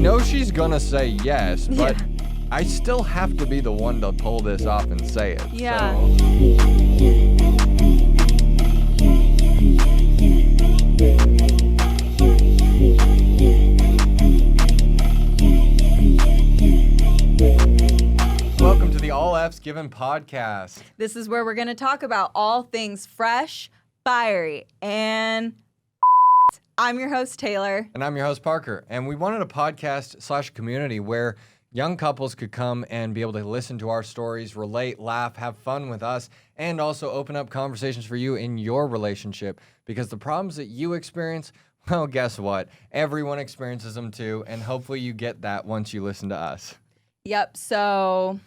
know she's gonna say yes, but Yeah. I still have to be the one to pull this off and say it. Yeah. So. Welcome to the All F's Given podcast. This is where we're going to talk about all things fresh, fiery, and I'm your host, Taylor. And I'm your host, Parker. And we wanted a podcast / community where young couples could come and be able to listen to our stories, relate, laugh, have fun with us, and also open up conversations for you in your relationship. Because the problems that you experience, well, guess what? Everyone experiences them too. And hopefully you get that once you listen to us. Yep, so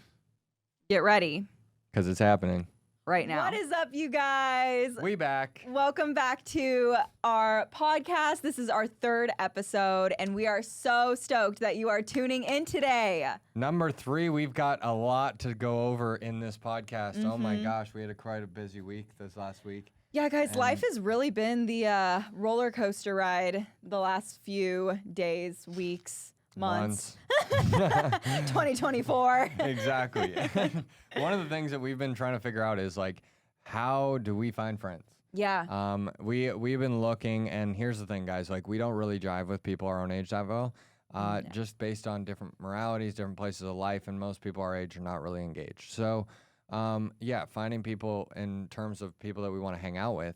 get ready. Because it's happening. Right now. What is up, you guys? We back. Welcome back to our podcast. This is our third episode, and we are so stoked that you are tuning in today. Number 3, we've got a lot to go over in this podcast. Mm-hmm. Oh my gosh, we had quite a busy week this last week. Yeah, guys, life has really been the roller coaster ride the last few days, weeks, months. 2024. Exactly. One of the things that we've been trying to figure out is like, how do we find friends? Yeah. We've been looking, and here's the thing, guys. Like, we don't really jive with people our own age that well, just based on different moralities, different places of life, and most people our age are not really engaged. So, yeah, finding people in terms of people that we want to hang out with,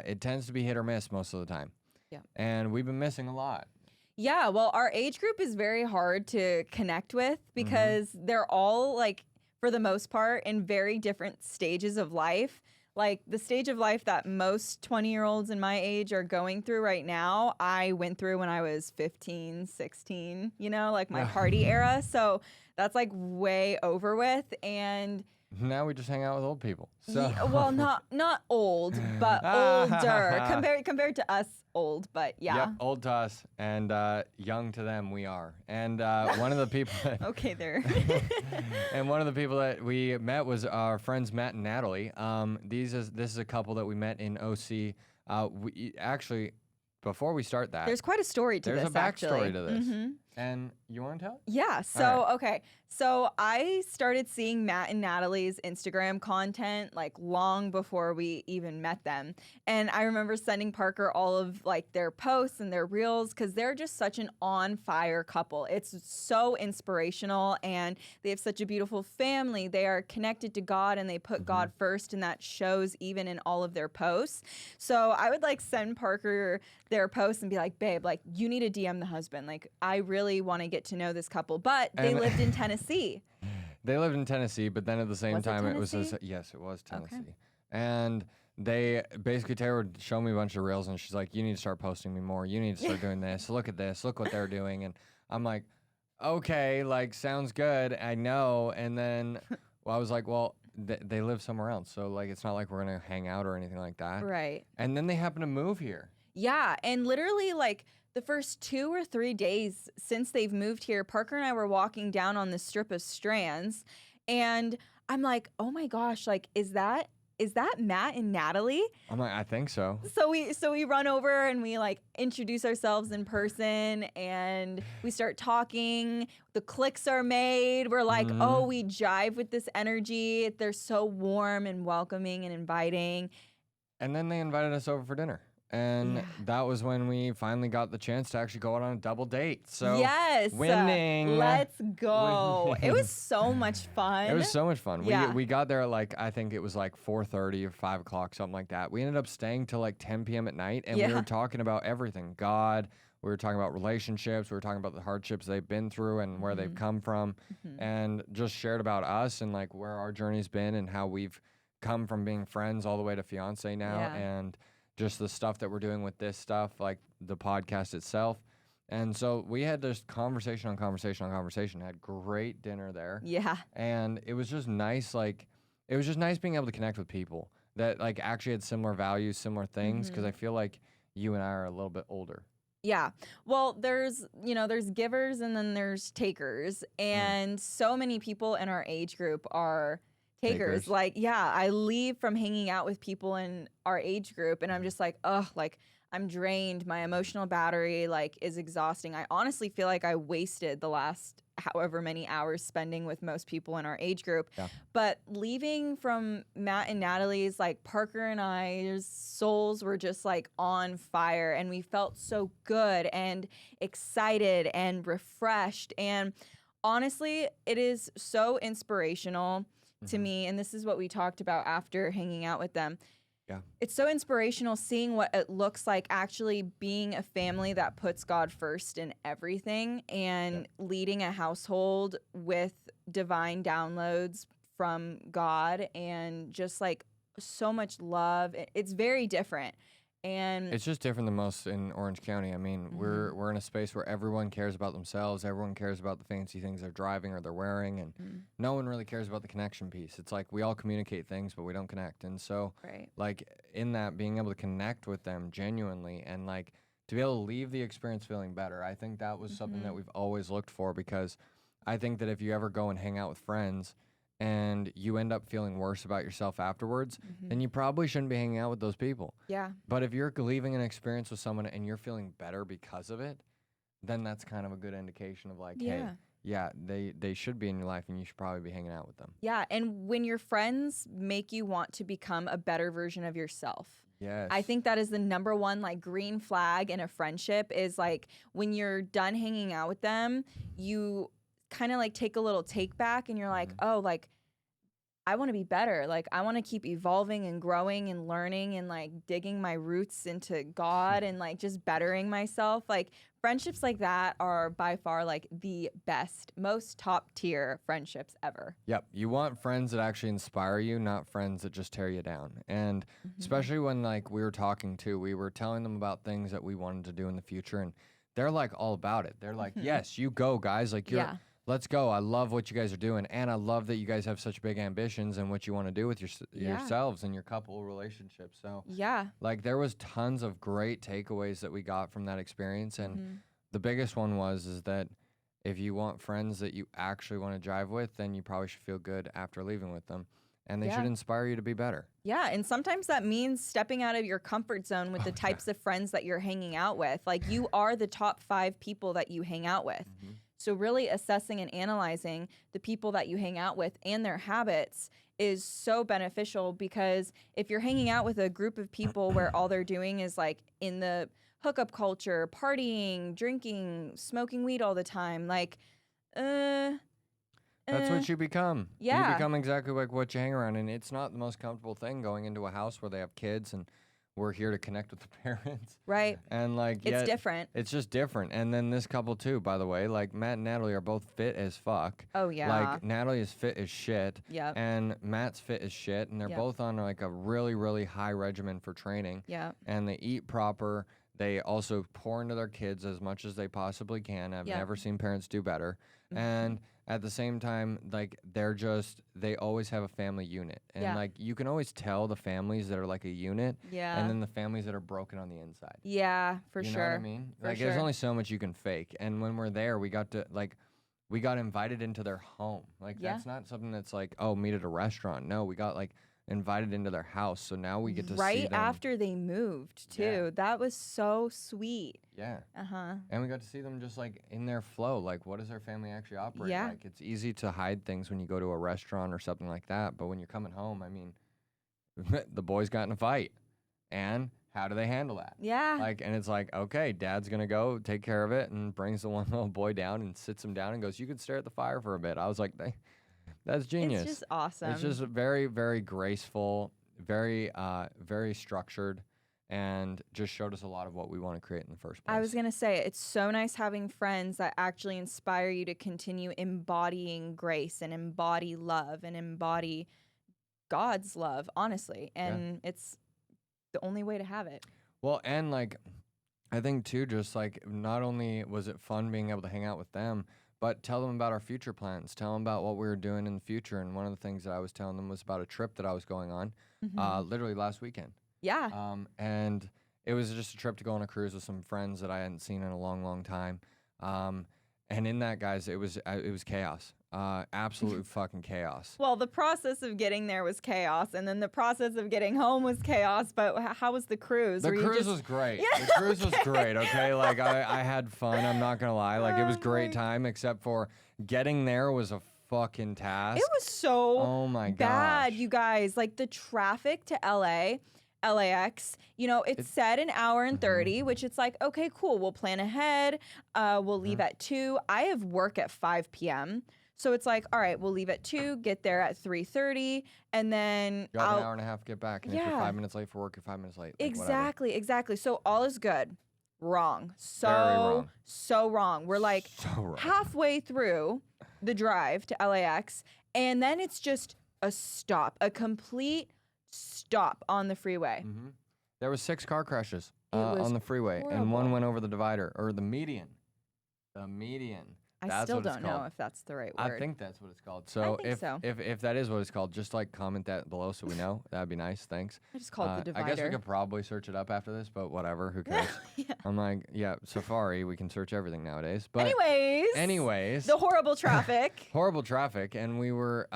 it tends to be hit or miss most of the time. Yeah. And we've been missing a lot. Yeah, well, our age group is very hard to connect with because they're all, like, for the most part, in very different stages of life. Like, the stage of life that most 20-year-olds in my age are going through right now, I went through when I was 15, 16, you know, like my party era. So that's, like, way over with. And now we just hang out with old people. So. yeah, well, not old, but older compared to us old, but yeah. Yep, old to us and young to them we are. And one of the people that okay, there. and one of the people that we met was our friends Matt and Natalie. This is a couple that we met in OC. We actually, before we start that, there's quite a story to this. There's a backstory actually. to this. And you want to tell it? Yeah. So, okay. So I started seeing Matt and Natalie's Instagram content like long before we even met them. And I remember sending Parker all of like their posts and their reels because they're just such an on fire couple. It's so inspirational and they have such a beautiful family. They are connected to God and they put God first, and that shows even in all of their posts. So I would like send Parker their posts and be like, babe, like you need to DM the husband. Like I really want to get to know this couple, but they lived in Tennessee. They lived in Tennessee, but then at the same time, it was Tennessee? yes, it was Tennessee. Okay. And they basically, Taylor would show me a bunch of reels, and she's like, "You need to start posting me more. You need to start doing this. Look at this. Look what they're doing." And I'm like, "Okay, like sounds good. I know." And then I was like, "Well, they live somewhere else, so like it's not like we're gonna hang out or anything like that." Right. And then they happen to move here. Yeah, and literally like the first 2 or 3 days since they've moved here, Parker and I were walking down on this strip of strands, and I'm like, oh my gosh, like is that Matt and Natalie? I'm like, I think so. So we run over and we like introduce ourselves in person and we start talking. The clicks are made. We're like, oh, we jive with this energy. They're so warm and welcoming and inviting. And then they invited us over for dinner. And that was when we finally got the chance to actually go out on a double date. So yes, winning. Let's go. Winning. It was so much fun. It was so much fun. Yeah. We got there at like, I think it was like 4:30 or 5 o'clock, something like that. We ended up staying till like 10 p.m. at night, and we were talking about everything. God, we were talking about relationships. We were talking about the hardships they've been through and where they've come from, and just shared about us and like where our journey's been and how we've come from being friends all the way to fiance now, and just the stuff that we're doing with this stuff, like the podcast itself. And so we had this conversation on conversation on conversation, had great dinner there. Yeah. And it was just nice, like, it was just nice being able to connect with people that, like, actually had similar values, similar things, because I feel like you and I are a little bit older. Yeah. Well, there's givers and then there's takers. And so many people in our age group are takers. Like, yeah, I leave from hanging out with people in our age group and I'm just like, oh, like, I'm drained. My emotional battery like is exhausting. I honestly feel like I wasted the last however many hours spending with most people in our age group. Yeah. But leaving from Matt and Natalie's, like Parker and I's souls were just like on fire, and we felt so good and excited and refreshed. And honestly, it is so inspirational to me. And this is what we talked about after hanging out with them. Yeah. It's so inspirational seeing what it looks like actually being a family that puts God first in everything and leading a household with divine downloads from God and just like so much love. It's very different. And it's just different than most in Orange County. I mean, we're in a space where everyone cares about themselves. Everyone cares about the fancy things they're driving or they're wearing, and no one really cares about the connection piece. It's like we all communicate things, but we don't connect. And so, like in that, being able to connect with them genuinely and like to be able to leave the experience feeling better, I think that was something that we've always looked for, because I think that if you ever go and hang out with friends and you end up feeling worse about yourself afterwards, then you probably shouldn't be hanging out with those people. Yeah. But if you're leaving an experience with someone and you're feeling better because of it, then that's kind of a good indication of like, hey, yeah, they should be in your life and you should probably be hanging out with them. Yeah. And when your friends make you want to become a better version of yourself. Yes. I think that is the number one like green flag in a friendship is like when you're done hanging out with them, you kind of like take a little take back and you're like, oh, like I want to be better. Like I want to keep evolving and growing and learning and like digging my roots into God and like just bettering myself. Like friendships like that are by far like the best, most top tier friendships ever. Yep. You want friends that actually inspire you, not friends that just tear you down. And especially when like we were talking too, we were telling them about things that we wanted to do in the future, and they're like all about it. They're like, yes, you go, guys. Like let's go. I love what you guys are doing. And I love that you guys have such big ambitions and what you want to do with yourselves and your couple relationship. So like there was tons of great takeaways that we got from that experience. And the biggest one is that if you want friends that you actually want to jive with, then you probably should feel good after leaving with them. And they should inspire you to be better. Yeah. And sometimes that means stepping out of your comfort zone with the types of friends that you're hanging out with. Like you are the top 5 people that you hang out with. So really assessing and analyzing the people that you hang out with and their habits is so beneficial, because if you're hanging out with a group of people where all they're doing is like in the hookup culture, partying, drinking, smoking weed all the time, like, that's what you become. Yeah. You become exactly like what you hang around. And it's not the most comfortable thing going into a house where they have kids and we're here to connect with the parents. Right. And like, it's different. It's just different. And then this couple too, by the way, like Matt and Natalie are both fit as fuck. Oh yeah. Like Natalie is fit as shit. Yeah. And Matt's fit as shit. And they're both on like a really, really high regimen for training. Yeah. And they eat proper. They also pour into their kids as much as they possibly can. I've never seen parents do better. And at the same time, like they always have a family unit. And like you can always tell the families that are like a unit. Yeah. And then the families that are broken on the inside. Yeah, for you sure. know what I mean? Like there's only so much you can fake. And when we're there, we got invited into their home. Like that's not something that's like, oh, meet at a restaurant. No, we got like invited into their house. So now we get to see them. Right after they moved too. Yeah. That was so sweet. Yeah. Uh-huh. And we got to see them just like in their flow. Like what does their family actually operate like? It's easy to hide things when you go to a restaurant or something like that. But when you're coming home, I mean, the boys got in a fight. And how do they handle that? Yeah. Like, and it's like, okay, dad's going to go take care of it, and brings the one little boy down and sits him down and goes, you can stare at the fire for a bit. I was like, that's genius. It's just awesome. It's just very, very graceful, very, very structured, and just showed us a lot of what we want to create in the first place. I was going to say, it's so nice having friends that actually inspire you to continue embodying grace and embody love and embody God's love, honestly. And it's the only way to have it. Well, and like, I think too, just like, not only was it fun being able to hang out with them, but tell them about our future plans. Tell them about what we were doing in the future. And one of the things that I was telling them was about a trip that I was going on, literally last weekend. Yeah. And it was just a trip to go on a cruise with some friends that I hadn't seen in a long, long time. And in that, guys, it was chaos. Absolute fucking chaos. Well, the process of getting there was chaos, and then the process of getting home was chaos. But how was the cruise? The cruise was great. Yeah, the cruise was great. Okay, like I had fun. I'm not gonna lie. Like it was great time, except for getting there was a fucking task. It was so oh my bad, gosh. you guys. Like the traffic to LAX, you know, it said an hour and 30, which it's like, okay, cool. We'll plan ahead. We'll leave at 2. I have work at 5 p.m. So it's like, all right, we'll leave at 2, get there at 3:30, and then you have an hour and a half to get back. And if you're 5 minutes late for work, you're 5 minutes late. Like, exactly. So all is good. Wrong. Very wrong. So wrong. We're like halfway through the drive to LAX, and then it's just a stop, a complete stop on the freeway. There was 6 car crashes on the freeway, horrible. and one went over the divider, or the median. The median. I still don't know if that's the right word. I think that's what it's called. So if that is what it's called, just like comment that below so we know. That'd be nice. Thanks. I just called the divider. I guess we could probably search it up after this, but whatever. Who cares? Yeah. I'm like, yeah, Safari. We can search everything nowadays. But anyways, the horrible traffic. Horrible traffic, and we were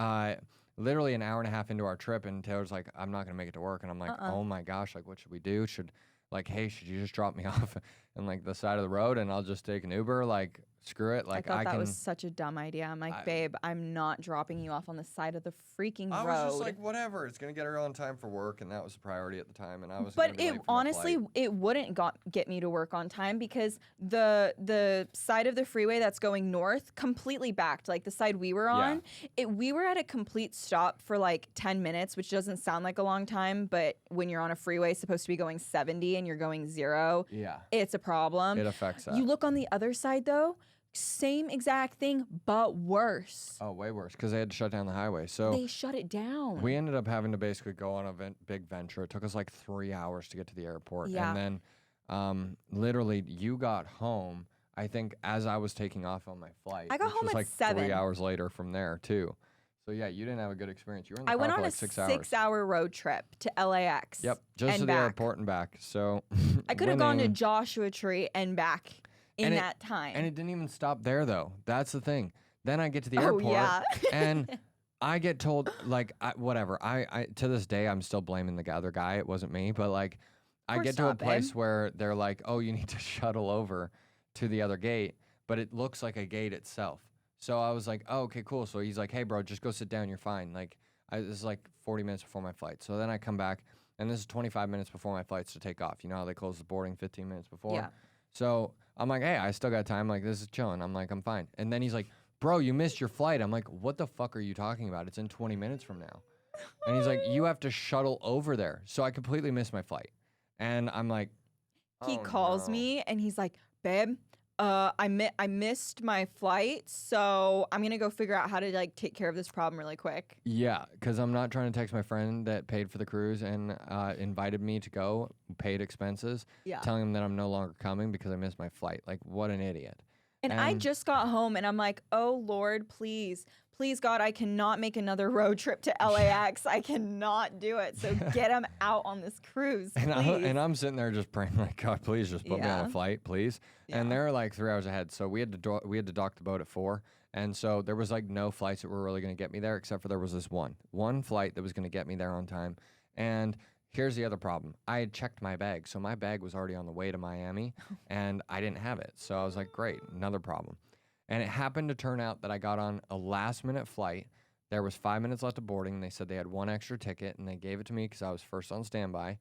literally an hour and a half into our trip, and Taylor's like, I'm not gonna make it to work, and I'm like, oh my gosh, like what should we do? Should you just drop me off on like the side of the road and I'll just take an Uber? Like, screw it. Like, I thought that was such a dumb idea. I'm like, babe, I'm not dropping you off on the side of the freaking road. I was just like, whatever. It's gonna get her on time for work, and that was a priority at the time. And I was. But it honestly, it wouldn't get me to work on time because the side of the freeway that's going north completely backed. Like the side we were on, we were at a complete stop for like 10 minutes, which doesn't sound like a long time, but when you're on a freeway supposed to be going 70 and you're going 0, it's a problem. It affects that. You look on the other side though. Same exact thing, but worse. Oh, way worse, because they had to shut down the highway. So they shut it down. We ended up having to basically go on a big venture. It took us like 3 hours to get to the airport. Yeah. And then literally you got home, I think, as I was taking off on my flight. I got home was at like 7. 3 hours later from there, too. So, yeah, you didn't have a good experience. You were in the I car went for on like a 6 hours. 6-hour road trip to LAX. Yep, just to the airport and back. So I could have gone to Joshua Tree and back in that time. And it didn't even stop there, though. That's the thing. Then I get to the airport, and I get told, like, whatever. I to this day, I'm still blaming the other guy. It wasn't me. But, like, I get to a place where they're like, oh, you need to shuttle over to the other gate. But it looks like a gate itself. So I was like, oh, okay, cool. So he's like, hey, bro, just go sit down. You're fine. Like, this is like 40 minutes before my flight. So then I come back, and this is 25 minutes before my flight's to take off. You know how they close the boarding 15 minutes before? Yeah. So I'm like, hey, I still got time. Like, this is chilling. I'm like, I'm fine. And then he's like, bro, you missed your flight. I'm like, what the fuck are you talking about? It's in 20 minutes from now. And he's like, you have to shuttle over there. So I completely missed my flight. And I'm like, he calls me and he's like, babe, I missed my flight, so I'm gonna go figure out how to like take care of this problem really quick. Yeah, because I'm not trying to text my friend that paid for the cruise and invited me to go, paid expenses, telling him that I'm no longer coming because I missed my flight. Like, what an idiot. And I just got home and I'm like, oh Lord, please, God, I cannot make another road trip to LAX. I cannot do it. So get him out on this cruise, please. And I'm sitting there just praying, like, God, please just put me on a flight, please. Yeah. And they're like 3 hours ahead. So we had to dock the boat at 4. And so there was like no flights that were really going to get me there, except for there was this one flight that was going to get me there on time. And here's the other problem. I had checked my bag. So my bag was already on the way to Miami and I didn't have it. So I was like, great, another problem. And it happened to turn out that I got on a last-minute flight. There was 5 minutes left of boarding. They said they had one extra ticket, and they gave it to me because I was first on standby.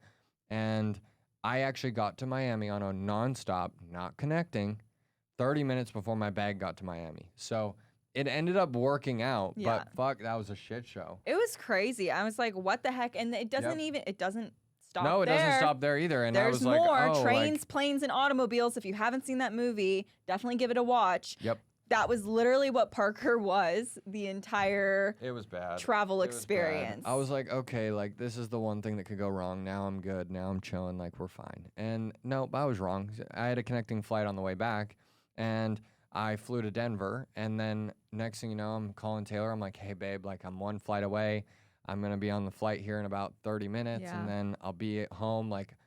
And I actually got to Miami on a nonstop, not connecting, 30 minutes before my bag got to Miami. So it ended up working out, but fuck, that was a shit show. It was crazy. I was like, what the heck? And it doesn't it doesn't stop there. No, it doesn't stop there either. And I was like, more trains, planes, and automobiles. If you haven't seen that movie, definitely give it a watch. Yep. That was literally what Parker was the entire it was bad. Travel experience. I was like, okay, like this is the one thing that could go wrong. Now I'm good. Now I'm chilling. Like we're fine. And nope, I was wrong. I had a connecting flight on the way back and I flew to Denver. And then next thing you know, I'm calling Taylor. I'm like, hey babe, like I'm one flight away. I'm going to be on the flight here in about 30 minutes and then I'll be at home. Like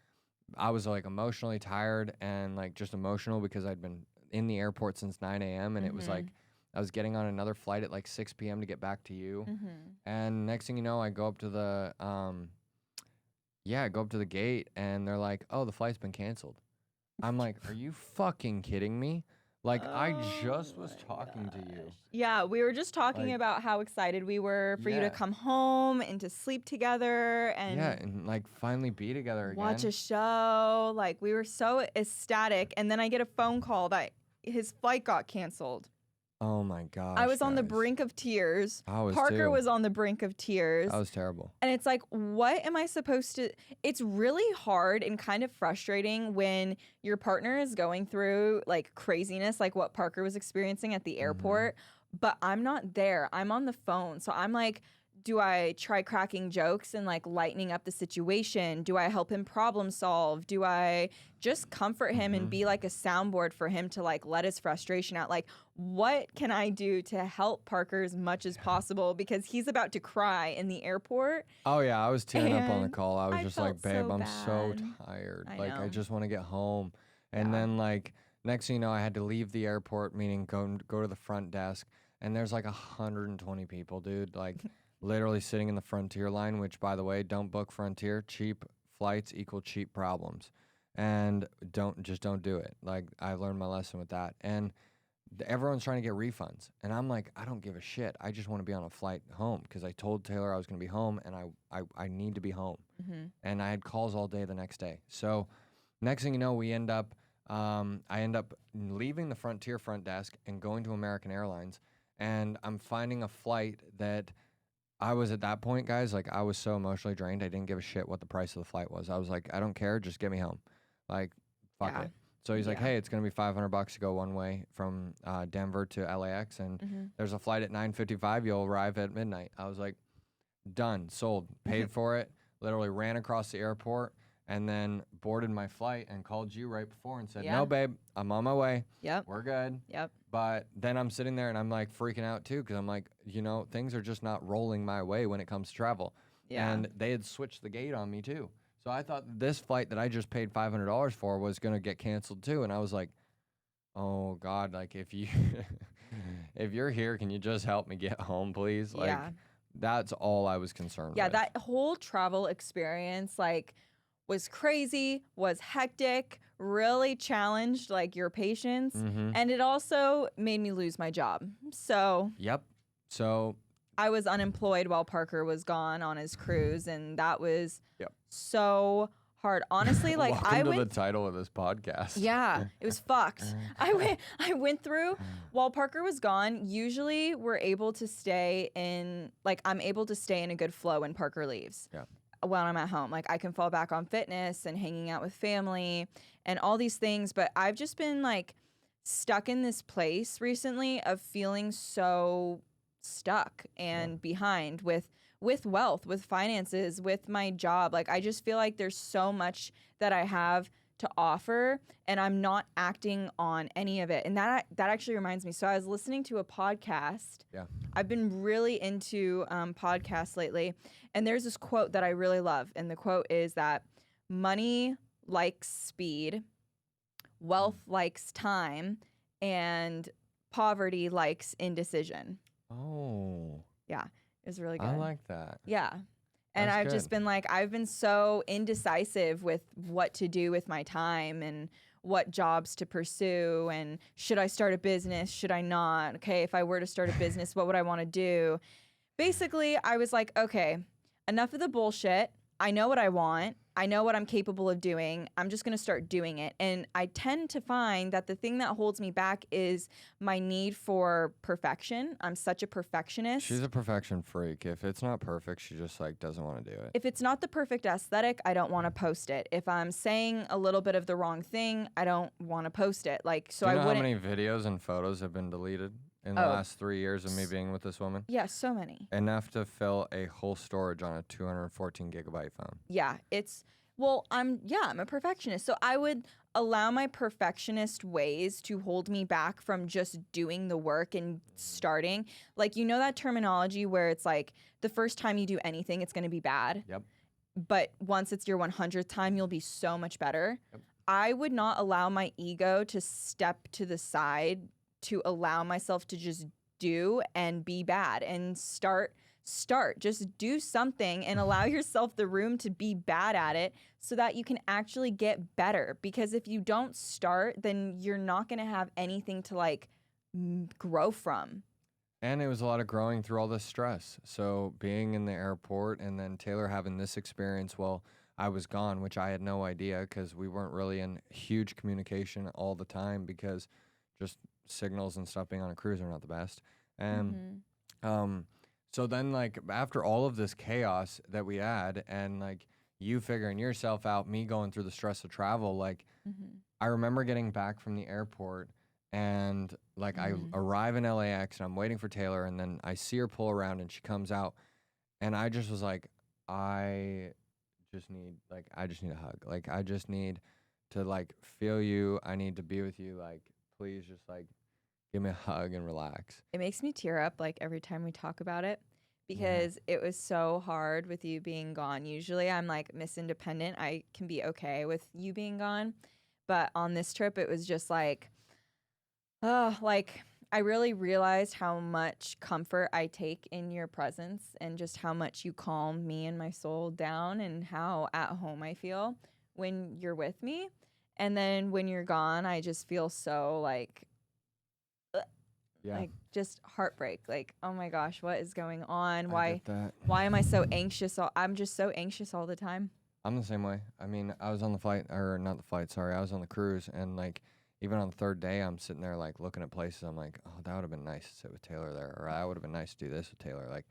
I was like emotionally tired and like just emotional because I'd been in the airport since 9 a.m. and it was like Mhm. I was getting on another flight at like 6 p.m. to get back to you. Mhm. And next thing you know, I go up to the I go up to the gate and they're like, "Oh, the flight's been canceled." I'm like, "Are you fucking kidding me?" Like I just was talking to you. Yeah, we were just talking Like, about how excited we were for you to yeah. come home and to sleep together Yeah, and and like finally be together watch again. a show. Like we were so ecstatic. And then I get a phone call that his flight got canceled. Oh my gosh. I was on the guys. brink of tears. I was Parker too. was on the brink of tears. That was terrible. And it's like, what am I supposed to? It's really hard and kind of frustrating when your partner is going through like craziness, like what Parker was experiencing at the airport, but I'm not there. I'm on the phone. So I'm like, do I try cracking jokes and like lightening up the situation? Do I help him problem solve? Do I just comfort him and be like a soundboard for him to like let his frustration out? Like, what can I do to help Parker as much as possible? Because he's about to cry in the airport. Oh yeah, I was tearing up on the And call. I was I just like, felt "Babe, so I'm so bad. tired. I Like I know. just want to get home." And Yeah. then like next thing you know, I had to leave the airport, meaning go to the front desk, and there's like 120 people, dude. Like literally sitting in the Frontier line, which by the way, don't book Frontier. Cheap flights equal cheap problems. And don't do it. Like I learned my lesson with that. And everyone's trying to get refunds. And I'm like, I don't give a shit. I just want to be on a flight home because I told Taylor I was going to be home and I need to be home. Mm-hmm. And I had calls all day the next day. So next thing you know, I end up leaving the Frontier front desk and going to American Airlines. And I'm finding a flight that I was at that point, guys, like I was so emotionally drained. I didn't give a shit what the price of the flight was. I was like, I don't care. Just get me home. Like, fuck Yeah. it. So he's like, Yeah. hey, it's going to be $500 to go one way from Denver to LAX. And Mm-hmm. there's a flight at 9:55. You'll arrive at midnight. I was like, done, sold, paid for it. Literally ran across the airport and then boarded my flight and called you right before and said, Yeah. no, babe, I'm on my way. Yep. We're good. Yep. But then I'm sitting there and I'm like freaking out too because I'm like, things are just not rolling my way when it comes to travel. Yeah. And they had switched the gate on me too. So I thought this flight that I just paid $500 for was going to get canceled too. And I was like, oh God, like if you're here, can you just help me get home, please? Like Yeah. that's all I was concerned Yeah, with. that whole travel experience like was crazy, was hectic, really challenged like your patience, Mm-hmm. and it also made me lose my job. So Yep. So I was unemployed while Parker was gone on his cruise, and that was Yep. so hard. Honestly, like welcome I to went the title of this podcast. Yeah, it was fucked. I went through while Parker was gone. Usually we're able to stay in I'm able to stay in a good flow when Parker leaves. Yeah. When I'm at home, like I can fall back on fitness and hanging out with family and all these things, but I've just been like stuck in this place recently of feeling so stuck and behind with wealth, with finances, with my job. Like I just feel like there's so much that I have to offer and I'm not acting on any of it. And that actually reminds me. So I was listening to a podcast. Yeah. I've been really into podcasts lately, and there's this quote that I really love, and the quote is that money likes speed, wealth likes time, and poverty likes indecision. Oh. Yeah, it was really good. I like that. Yeah. And That's I've just good. been I've been so indecisive with what to do with my time and what jobs to pursue and should I start a business? Should I not? Okay, if I were to start a business, what would I want to do? Basically, I was like, okay, enough of the bullshit. I know what I want. I know what I'm capable of doing. I'm just going to start doing it. And I tend to find that the thing that holds me back is my need for perfection. I'm such a perfectionist. She's a perfection freak. If it's not perfect, she just doesn't want to do it. If it's not the perfect aesthetic, I don't want to post it. If I'm saying a little bit of the wrong thing, I don't want to post it. Do you know how many videos and photos have been deleted in the last 3 years of me being with this woman? Yeah, so many. Enough to fill a whole storage on a 214 gigabyte phone. Yeah, I'm a perfectionist. So I would allow my perfectionist ways to hold me back from just doing the work and starting. Like, that terminology where it's like the first time you do anything, it's going to be bad. Yep. But once it's your 100th time, you'll be so much better. Yep. I would not allow my ego to step to the side to allow myself to just do and be bad and start. Just do something and allow yourself the room to be bad at it so that you can actually get better. Because if you don't start, then you're not going to have anything to like grow from. And it was a lot of growing through all this stress. So being in the airport and then Taylor having this experience while I was gone, which I had no idea because we weren't really in huge communication all the time because just signals and stuff being on a cruise are not the best. And so then like after all of this chaos that we had and like you figuring yourself out, me going through the stress of travel, like I remember getting back from the airport and like I arrive in LAX and I'm waiting for Taylor and then I see her pull around and she comes out and I just was like, I just need a hug. Like I just need to like feel you. I need to be with you. Like please just like give me a hug and relax. It makes me tear up like every time we talk about it because it was so hard with you being gone. Usually I'm like Miss Independent. I can be okay with you being gone. But on this trip, it was just like, like I really realized how much comfort I take in your presence and just how much you calm me and my soul down and how at home I feel when you're with me. And then when you're gone, I just feel so like just heartbreak. Like, oh my gosh, what is going on? Why am I so anxious? I'm just so anxious all the time. I'm the same way. I mean, I was on the flight, or not the flight, sorry. I was on the cruise, and like, even on the third day, I'm sitting there like looking at places. I'm like, oh, that would have been nice to sit with Taylor there, or that would have been nice to do this with Taylor. Like,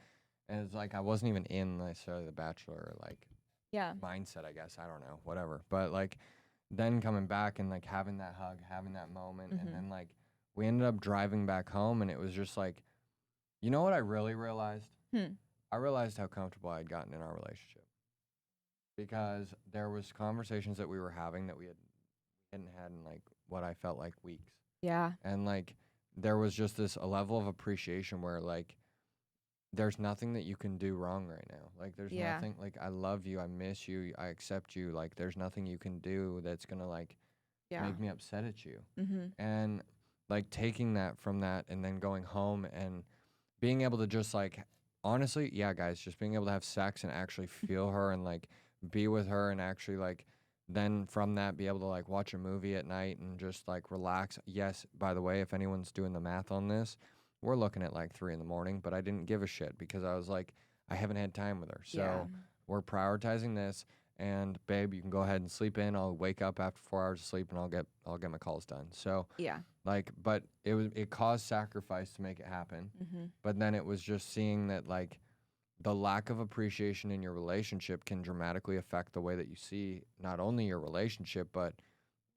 and it's like I wasn't even in necessarily the Bachelor like mindset, I guess. I don't know, whatever. But like, then coming back and like having that hug, having that moment, and then like we ended up driving back home, and it was just like, you know what I really realized? I realized how comfortable I had gotten in our relationship because there was conversations that we were having that we hadn't had in like what I felt like weeks. Yeah. And like there was just a level of appreciation where like there's nothing that you can do wrong right now. Like there's nothing, like I love you, I miss you, I accept you. Like there's nothing you can do that's gonna like make me upset at you. And like taking that from that and then going home and being able to just like honestly, yeah, guys, just being able to have sex and actually feel her and like be with her and actually like then from that be able to like watch a movie at night and just like relax. Yes, by the way, if anyone's doing the math on this, we're looking at like 3 a.m, but I didn't give a shit because I was like, I haven't had time with her. So we're prioritizing this. And babe, you can go ahead and sleep in. I'll wake up after 4 hours of sleep and I'll get my calls done. So like, but it caused sacrifice to make it happen. But then it was just seeing that like the lack of appreciation in your relationship can dramatically affect the way that you see not only your relationship, but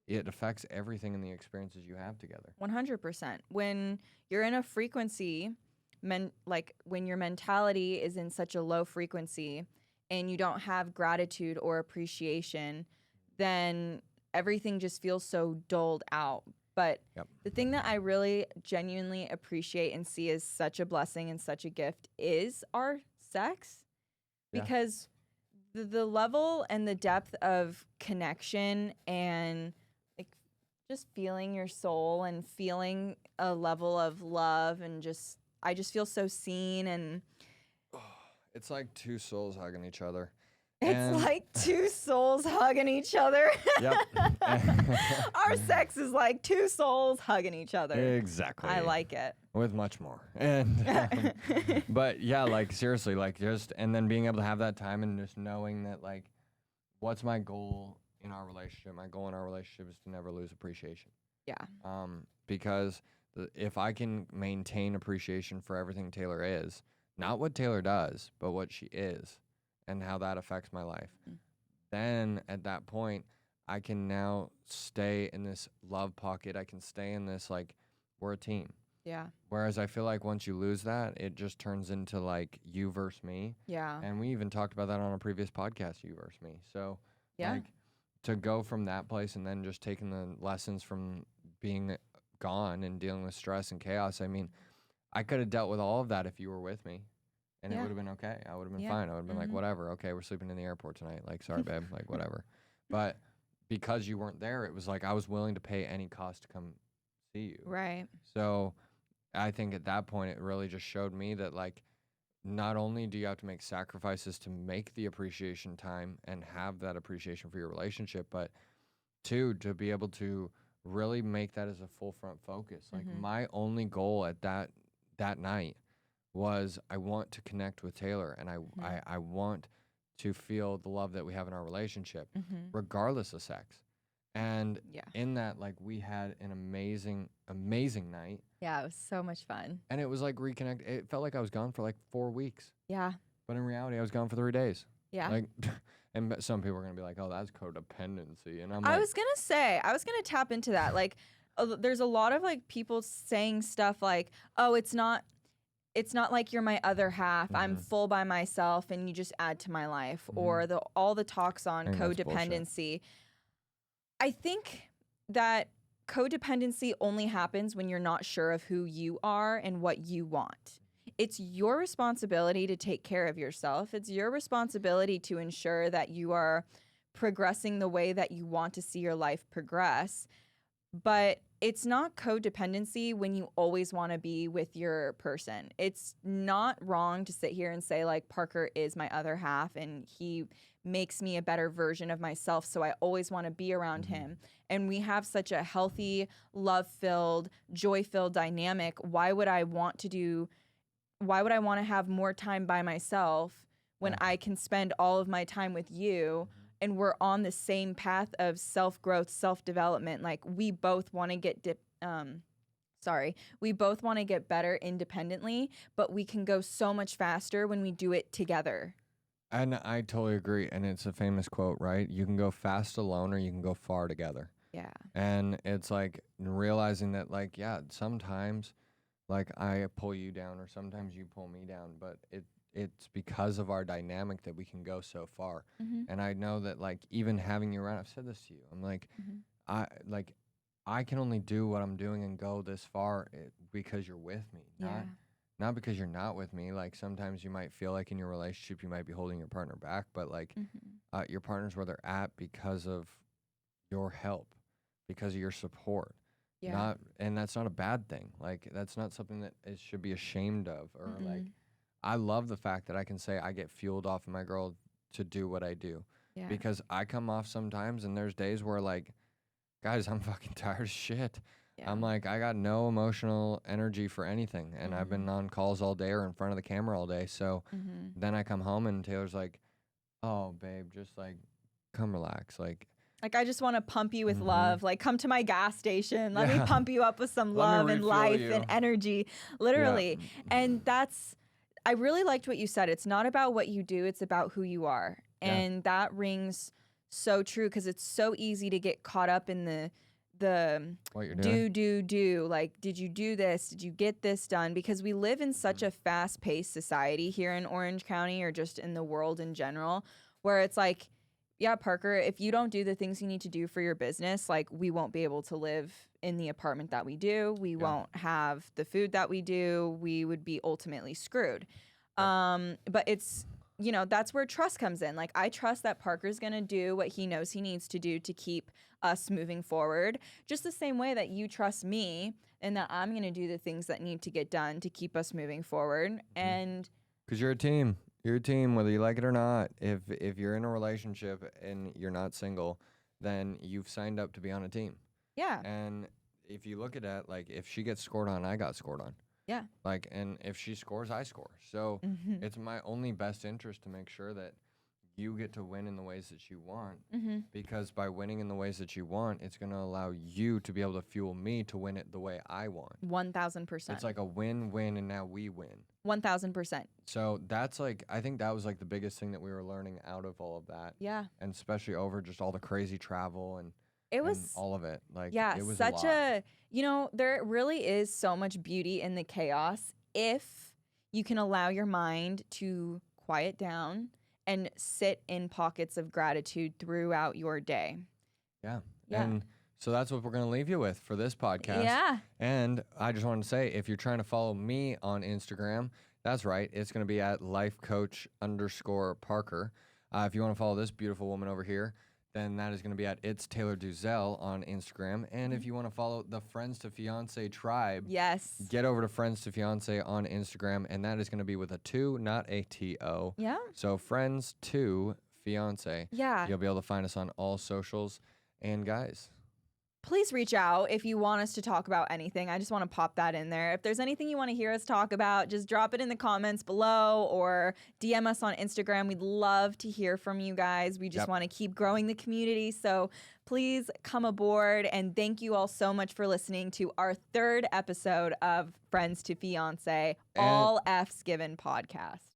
it affects everything in the experiences you have together. 100%. When you're in a frequency, like when your mentality is in such a low frequency and you don't have gratitude or appreciation, then everything just feels so dulled out. But the thing that I really genuinely appreciate and see as such a blessing and such a gift is our sex. Because the level and the depth of connection and like just feeling your soul and feeling a level of love and just I just feel so seen and it's like two souls hugging each other. It's like two souls hugging each other. Our sex is like two souls hugging each other. Exactly. I like it. With much more. And but yeah, like seriously, like just and then being able to have that time and just knowing that like what's my goal in our relationship? My goal in our relationship is to never lose appreciation. Because if I can maintain appreciation for everything Taylor is, not what Taylor does, but what she is, and how that affects my life, then at that point, I can now stay in this love pocket. I can stay in this, like, we're a team. Whereas I feel like once you lose that, it just turns into, like, you versus me. And we even talked about that on a previous podcast, you versus me. So, like, to go from that place and then just taking the lessons from being gone and dealing with stress and chaos, I mean, I could have dealt with all of that if you were with me. And it would have been okay. I would have been fine. I would have been like, whatever. Okay, we're sleeping in the airport tonight. Like, sorry, babe. Like, whatever. But because you weren't there, it was like I was willing to pay any cost to come see you. Right. So I think at that point, it really just showed me that, like, not only do you have to make sacrifices to make the appreciation time and have that appreciation for your relationship, but two, to be able to really make that as a full front focus. Like, my only goal at that night was I want to connect with Taylor, and I want to feel the love that we have in our relationship, regardless of sex. And in that, like, we had an amazing, amazing night. Yeah, it was so much fun. And it was like reconnect. It felt like I was gone for like 4 weeks. Yeah. But in reality, I was gone for 3 days. Yeah. Like, and some people are going to be like, oh, that's codependency. And I'm I like, was going to tap into that. Like, there's a lot of like people saying stuff like, oh, it's not like you're my other half. I'm full by myself and you just add to my life. Or all the talks on codependency. I think that codependency only happens when you're not sure of who you are and what you want. It's your responsibility to take care of yourself. It's your responsibility to ensure that you are progressing the way that you want to see your life progress. But it's not codependency when you always want to be with your person. It's not wrong to sit here and say, like, Parker is my other half and he makes me a better version of myself, so I always want to be around him. And we have such a healthy, love-filled, joy-filled dynamic. Why would I want to have more time by myself when I can spend all of my time with you? And we're on the same path of self-growth, self-development. Like, we both want to get better independently, but we can go so much faster when we do it together. And I totally agree. And it's a famous quote, right? You can go fast alone or you can go far together. Yeah. And it's like realizing that, like, yeah, sometimes like I pull you down or sometimes you pull me down, but it's because of our dynamic that we can go so far. And I know that, like, even having you around, I've said this to you, I'm like, I can only do what I'm doing and go this far because you're with me, not because you're not with me. Like, sometimes you might feel like in your relationship you might be holding your partner back, but like your partner's where they're at because of your help, because of your support. And that's not a bad thing. Like, that's not something that it should be ashamed of, or like, I love the fact that I can say I get fueled off of my girl to do what I do. Because I come off sometimes and there's days where, like, guys, I'm fucking tired as shit. I'm like, I got no emotional energy for anything. And I've been on calls all day or in front of the camera all day. So then I come home and Taylor's like, oh, babe, just like, come relax. Like, I just want to pump you with love. Like, come to my gas station. Let me pump you up with some love and life and energy, literally. And I really liked what you said. It's not about what you do. It's about who you are. And that rings so true, because it's so easy to get caught up in the what you're doing. do. Like, did you do this? Did you get this done? Because we live in such a fast-paced society here in Orange County, or just in the world in general, where it's like, yeah, Parker, if you don't do the things you need to do for your business, like, we won't be able to live in the apartment that we do. We won't have the food that we do. We would be ultimately screwed. But it's, that's where trust comes in. Like, I trust that Parker's going to do what he knows he needs to do to keep us moving forward, just the same way that you trust me and that I'm going to do the things that need to get done to keep us moving forward. And because you're a team. You're a team, whether you like it or not. If you're in a relationship and you're not single, then you've signed up to be on a team. Yeah. And if you look at it, like, if she gets scored on, I got scored on. Yeah. Like, and if she scores, I score. So it's my only best interest to make sure that you get to win in the ways that you want. Because by winning in the ways that you want, it's going to allow you to be able to fuel me to win it the way I want. 1,000%. It's like a win-win, and now we win. 1,000%. So that's like, I think that was like the biggest thing that we were learning out of all of that. Yeah. And especially over just all the crazy travel and it was and all of it. Like, yeah, it was such a lot. There really is so much beauty in the chaos if you can allow your mind to quiet down and sit in pockets of gratitude throughout your day. Yeah. And so that's what we're going to leave you with for this podcast. Yeah. And I just wanted to say, if you're trying to follow me on Instagram, that's right. It's going to be at lifecoach_Parker. If you want to follow this beautiful woman over here, then that is going to be at It's Taylor Duzel on Instagram. And if you want to follow the Friends to Fiance tribe, Yes. get over to Friends to Fiance on Instagram, and that is going to be with a 2, not a T-O. Yeah. So Friends to Fiance. Yeah. You'll be able to find us on all socials. And guys, please reach out if you want us to talk about anything. I just want to pop that in there. If there's anything you want to hear us talk about, just drop it in the comments below or DM us on Instagram. We'd love to hear from you guys. We just want to keep growing the community. So please come aboard. And thank you all so much for listening to our 3rd episode of Friends to Fiance, All F's Given podcast.